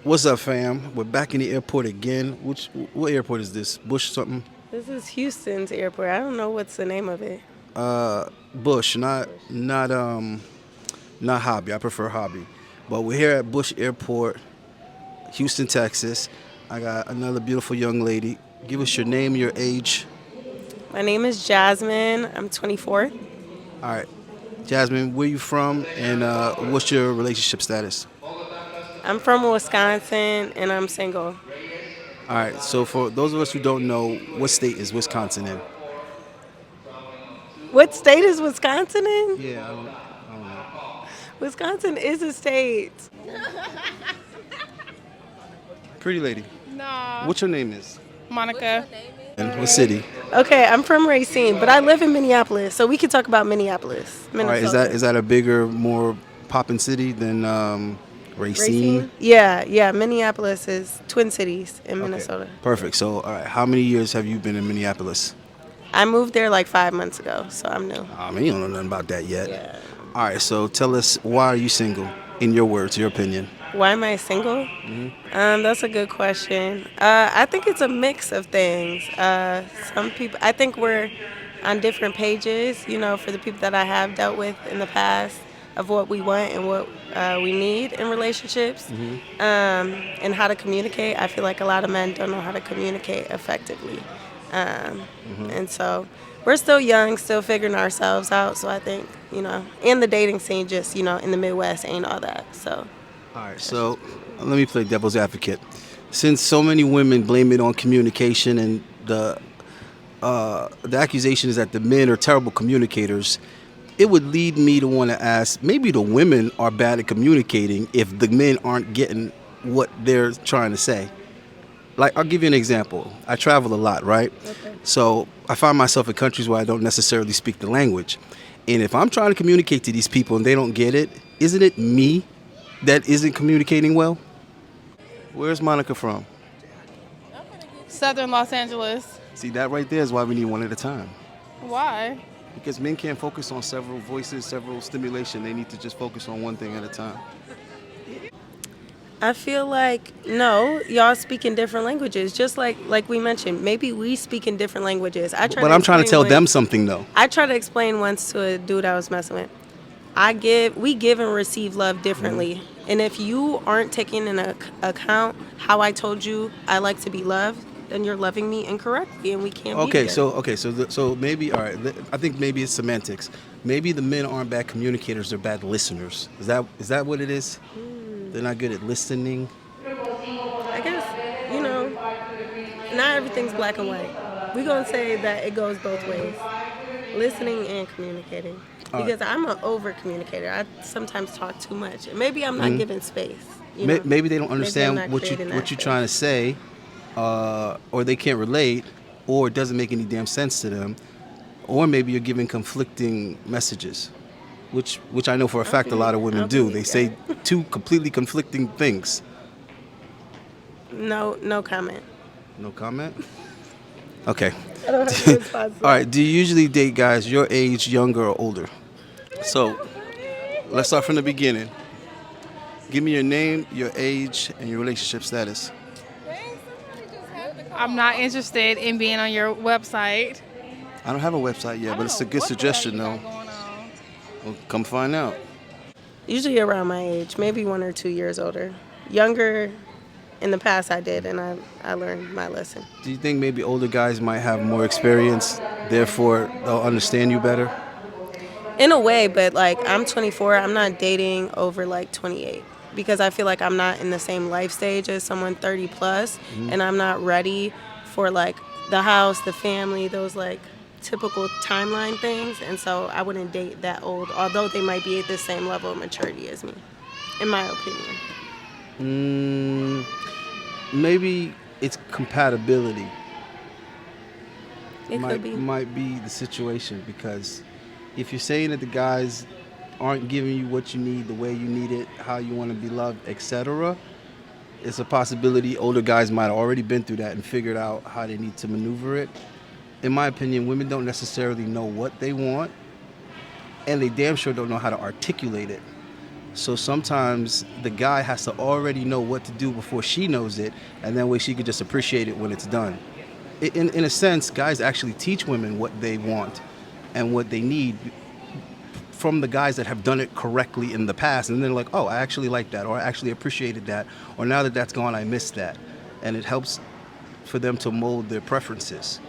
What's up, fam? We're back in the airport again. What airport is this? Bush something? This is Houston's airport. I don't know what's the name of it. Bush, not Hobby. I prefer Hobby. But we're here at Bush Airport, Houston, Texas. I got another beautiful young lady. Give us your name, your age. My name is Jasmine. I'm 24. All right, Jasmine, where you from, and what's your relationship status? I'm from Wisconsin and I'm single. All right. So for those of us who don't know, what state is Wisconsin in? What state is Wisconsin in? Yeah, I don't know. Wisconsin is a state. Pretty lady. Nah, What's your name is? Monica. And what city? Okay, I'm from Racine, but I live in Minneapolis, so we could talk about Minneapolis, All right. Minnesota. Is that a bigger, more poppin' city than Racine? Yeah. Minneapolis is Twin Cities in Okay, Minnesota. perfect. So, all right, how many years have you been in Minneapolis? I moved there like 5 months ago, so I'm new. I mean, you don't know nothing about that yet. Yeah. All right, so tell us, why are you single? In your words, your opinion. Why am I single? That's a good question. I think it's a mix of things. Some people, I think we're on different pages, for the people that I have dealt with in the past of what we want and what we need in relationships and how to communicate. I feel like a lot of men don't know how to communicate effectively. And so we're still young, still figuring ourselves out. So I think, and the dating scene just, in the Midwest ain't all that. So. All right, so let me play devil's advocate. Since so many women blame it on communication and the accusation is that the men are terrible communicators, it would lead me to want to ask, maybe the women are bad at communicating if the men aren't getting what they're trying to say. Like, I'll give you an example. I travel a lot, right? Okay. So I find myself in countries where I don't necessarily speak the language. And if I'm trying to communicate to these people and they don't get it, isn't it me that isn't communicating well? Where's Monica from? Southern Los Angeles. See, that right there is why we need one at a time. Why? Because men can't focus on several voices, several stimulation. They need to just focus on one thing at a time. I feel like no, y'all speak in different languages. Just like we mentioned, maybe we speak in different languages. But I'm trying to tell them something, though. I tried to explain once to a dude I was messing with. We give and receive love differently, and if you aren't taking into account how I told you I like to be loved, then you're loving me incorrectly, and we can't. Be together. So maybe, all right. I think maybe it's semantics. Maybe the men aren't bad communicators; they're bad listeners. Is that what it is? They're not good at listening. I guess not everything's black and white. We're gonna say that it goes both ways, listening and communicating. All right. Because I'm an over communicator. I sometimes talk too much. And maybe I'm not giving space. Maybe they don't understand not what creating that you're space. trying to say, or they can't relate, or it doesn't make any damn sense to them, or maybe you're giving conflicting messages, which I know for a fact a lot of women do. They say two completely conflicting things. No comment. No comment? Okay. I don't have a response. All right. Do you usually date guys your age, younger, or older? So let's start from the beginning. Give me your name, your age, and your relationship status. I'm not interested in being on your website. I don't have a website yet, but it's a good suggestion, though. Well, come find out. Usually around my age, maybe 1 or 2 years older. Younger, in the past I did, and I learned my lesson. Do you think maybe older guys might have more experience, therefore they'll understand you better? In a way, but like I'm 24, I'm not dating over like 28 because I feel like I'm not in the same life stage as someone 30 plus, and I'm not ready for like the house, the family, those like typical timeline things, and so I wouldn't date that old, although they might be at the same level of maturity as me, in my opinion. Maybe it's compatibility. It could be. Might be the situation, because if you're saying that the guys aren't giving you what you need, the way you need it, how you want to be loved, etc., it's a possibility older guys might have already been through that and figured out how they need to maneuver it. In my opinion, women don't necessarily know what they want, and they damn sure don't know how to articulate it. So sometimes the guy has to already know what to do before she knows it, and that way she could just appreciate it when it's done. In a sense, guys actually teach women what they want and what they need from the guys that have done it correctly in the past. And they're like, oh, I actually like that, or I actually appreciated that, or now that that's gone, I miss that. And it helps for them to mold their preferences.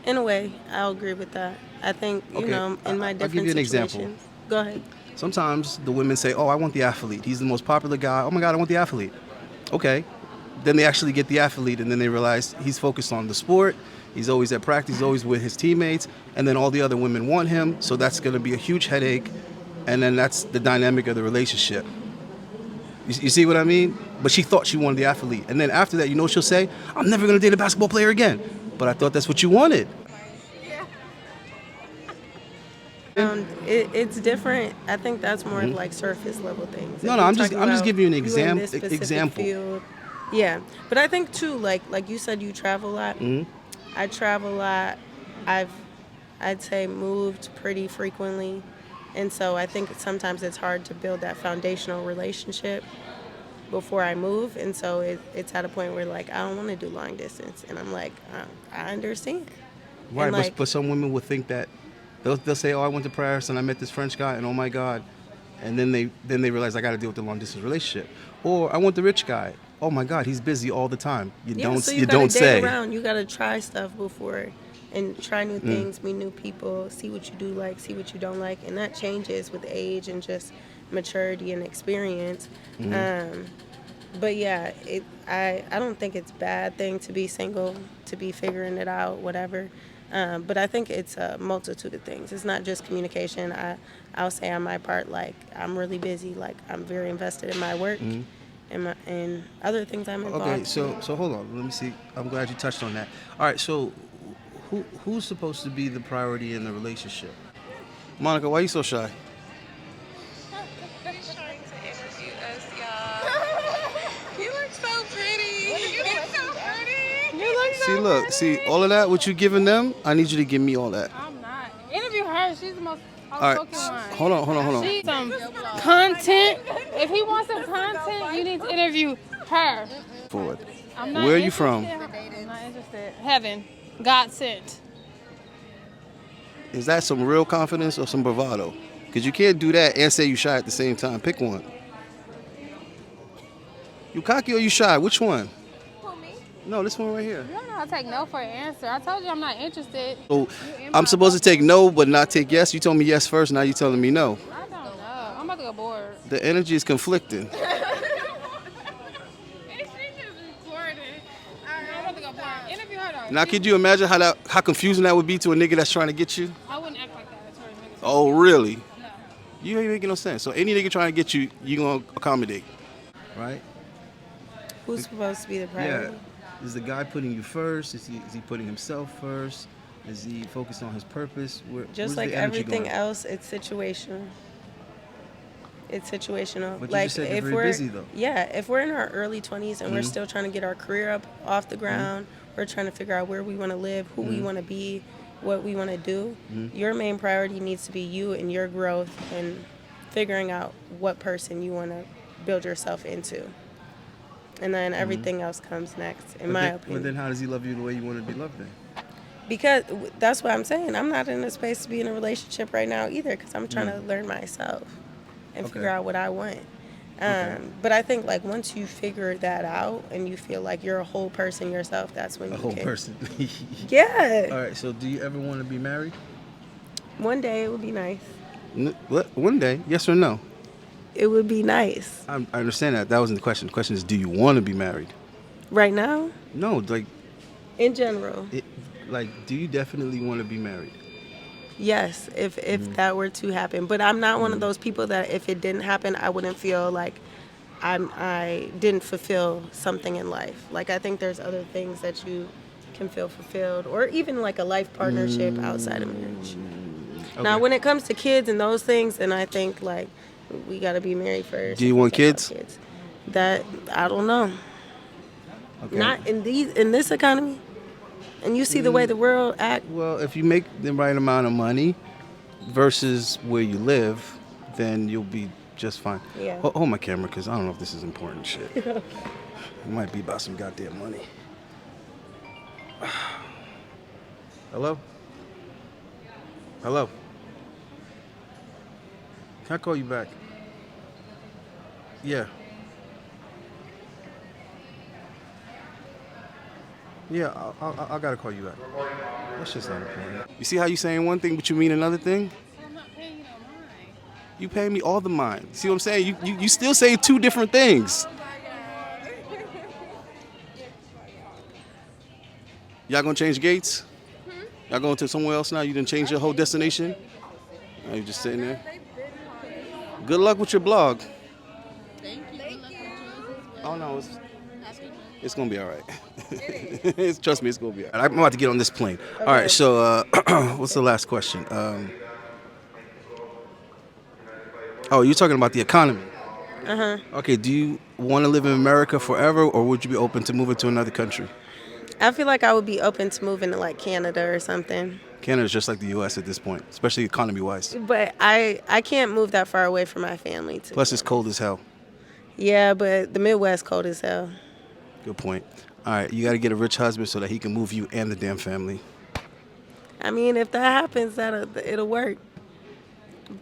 In a way, I'll agree with that. I think, Okay, in my I'll give different you an situations. example. Go ahead. Sometimes the women say, oh, I want the athlete. He's the most popular guy. Oh my God, I want the athlete. Okay. Then they actually get the athlete, and then they realize he's focused on the sport. He's always at practice. He's always with his teammates. And then all the other women want him. So that's going to be a huge headache. And then that's the dynamic of the relationship. You see what I mean? But she thought she wanted the athlete. And then after that, you know what she'll say? I'm never going to date a basketball player again. But I thought that's what you wanted. It's different. I think that's more of like surface level things. No, If no, we're I'm just talking giving you an about in this specific example. field. Yeah, but I think too, like you said, you travel a lot. Mm-hmm. I travel a lot. I'd say moved pretty frequently, and so I think sometimes it's hard to build that foundational relationship before I move, and so it's at a point where like I don't want to do long distance, and I'm like I understand. Right, And, like, but some women would think that they'll say, oh, I went to Paris and I met this French guy, and oh my God, and then they realize I got to deal with the long distance relationship. Or I want the rich guy. Oh my God, he's busy all the time. so You you gotta don't date say. around. You gotta try stuff before, and try new things, meet new people, see what you do like, see what you don't like, and that changes with age and just maturity and experience. But yeah, I don't think it's a bad thing to be single, to be figuring it out, whatever. But I think it's a multitude of things. It's not just communication. I'll say on my part, like I'm really busy, like I'm very invested in my work and other things I'm involved Okay, in. so hold on. Let me see. I'm glad you touched on that. All right, so who's supposed to be the priority in the relationship? Monica, why are you so shy? He's trying to interview us, y'all. You look so pretty. You look so pretty. You look so pretty. See, all of that, what you giving them, I need you to give me all that. I'm not. Interview her. She's the most All right, outspoken one. hold on. She's some content. If he wants some content, you need to interview her. Forward. I'm not Where are you from? interested. I'm not interested. Heaven. God sent. Is that some real confidence or some bravado? Because you can't do that and say you shy at the same time. Pick one. You cocky or you shy? Which one? Who, me? No, this one right here. You don't know how to take no for an answer. I told you I'm not interested. So I'm supposed to take no but not take yes? You told me yes first, now you're telling me no. I don't know. I'm about to go bored. The energy is conflicting. I'm about to go bored. Interview her though. Now, could you imagine how confusing that would be to a nigga that's trying to get you? I wouldn't act like that. Towards niggas. Oh, really? No. You ain't making no sense. So any nigga trying to get you, you gonna accommodate, right? Who's supposed to be the Yeah. priority? Is the guy putting you first? Is he putting himself first? Is he focused on his purpose? Where's Just the like energy everything going? else, it's situational. It's situational. But you like just said you're if very we're busy, though. yeah, if we're in our early 20s and we're still trying to get our career up off the ground, we're trying to figure out where we want to live, who we want to be, what we want to do. Your main priority needs to be you and your growth and figuring out what person you want to build yourself into. And then everything else comes next, in my opinion. But then how does he love you the way you want to be loved then? Because that's what I'm saying. I'm not in a space to be in a relationship right now either because I'm trying to learn myself and figure out what I want. But I think like once you figure that out and you feel like you're a whole person yourself, that's when A you whole can. person. Yeah. All right, so do you ever want to be married? One day it would be nice. What? One day? Yes or no? It would be nice. I understand that. That wasn't the question. The question is, do you want to be married? Right now, No, like, in general, do you definitely want to be married? yes, if that were to happen. But I'm not one of those people that if it didn't happen, I wouldn't feel like I didn't fulfill something in life. Like I think there's other things that you can feel fulfilled, or even like a life partnership outside of marriage. Now, Okay. when it comes to kids and those things, then I think like we got to be married first. Do you and want think about kids? That I don't know. Okay. Not in this economy. And you see the way the world act. Well, if you make the right amount of money versus where you live, then you'll be just fine. Yeah. Hold my camera, because I don't know if this is important shit. It might be about some goddamn money. Hello? Hello? Can I call you back? Yeah. Yeah, I gotta call you back. That's just not important. You see how you saying one thing but you mean another thing? I'm not paying you no mind. You pay me all the mind. See what I'm saying? You still say two different things. Y'all gonna change gates? Y'all going to somewhere else now? You didn't change your whole destination? Are you just sitting there? Good luck with your blog. Thank you. Good luck with yours as well. Oh no, Ask your it's gonna be all right. Trust me, it's gonna be all right. I'm about to get on this plane. All right, so what's the last question? Oh, you're talking about the economy. Okay, do you want to live in America forever, or would you be open to moving to another country? I feel like I would be open to moving to like Canada or something. Canada's just like the U.S. at this point, especially economy-wise. But I can't move that far away from my family. Plus, it's cold as hell. Yeah, but the Midwest cold as hell. Good point. All right, you got to get a rich husband so that he can move you and the damn family. I mean, if that happens, it'll work.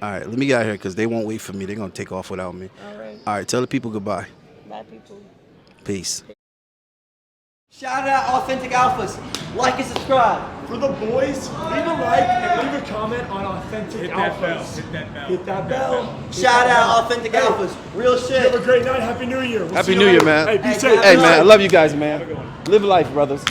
All right, let me get out of here because they won't wait for me. They're going to take off without me. All right. All right, tell the people goodbye. Bye, people. Peace. Shout out Authentic Alphas. Like and subscribe. For the boys, leave a like and leave a comment on Authentic Alphas. Hit that bell. Hit that bell. Shout out Authentic Alphas. Real shit. Have a great night. Happy New Year. We'll Happy see you New Year, later. man. Hey, be Hey, safe. Hey, man, I love you guys, man. Live life, brothers.